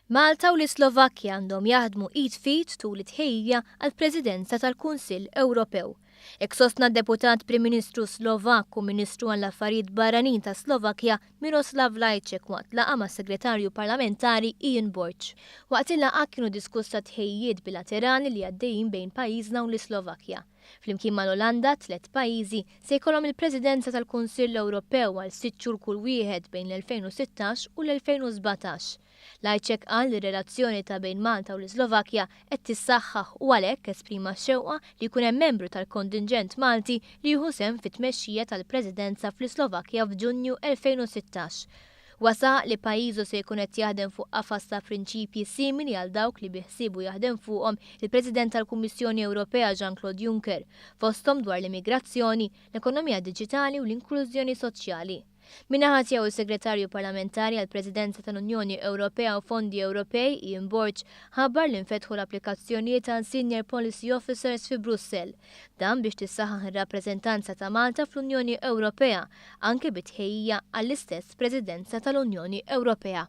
Malta u l-Slovakkja għandhom jaħdmu id fit tul it-tħejja għall-Presidenza tal-Kunsill Ewropew. Hekk sostna d-deputat Prim Ministru Slovakk u Ministru għall-Affarijiet Barranin ta' Slovakkja Miroslav Lajčák waqt laqgħa mas-Segretarju Parlamentari Ian Borch. Waqt il-laqgħa kienu diskussa tħejjiet bilaterali li għaddejjin bejn pajjiżna u l-Slovakkja. Flimkien mal-Olanda, 3 pajjiżi se jkollhom il-Presidenza tal-Kunsill Ewropew għal 6 xhur kull wieħed bejn l-2016 u l-2017. Lajčák qal li relazzjoni ta' bejn Malta u l-Slovakkja qed tissaħħaħ u għalhekk esprima x-xewqa li jkun hemm membru tal-kontingent Malti li jieħu sehem fit-tmexxija tal-Presidenza fl-Slovakkja f'Ġunju 2016. Wasa li pajjiżu se jkun qed jaħdem fuq qafas ta' prinċipji simili għal dawk li biħsiebu jaħdem fuqhom il-President tal-Kummissjoni Ewropea Jean-Claude Juncker, fosthom dwar l-immigrazzjoni, l-ekonomija diġitali u l-inklużjoni soċjali. Min-naħa tiegħu is-Segretarju Parlamentari għall-Presidenza tal-Unjoni Ewropea u Fondi Ewropej Ian Borch ħabbar li nfetħu l-applikazzjonijiet ta' Senior Policy Officers fi Brussell. Dan biex tissaħħaħ ir-rappreżentanza ta' Malta fl-Unjoni Ewropea anke bit-tħejjija għall-istess Presidenza tal-Unjoni Ewropea.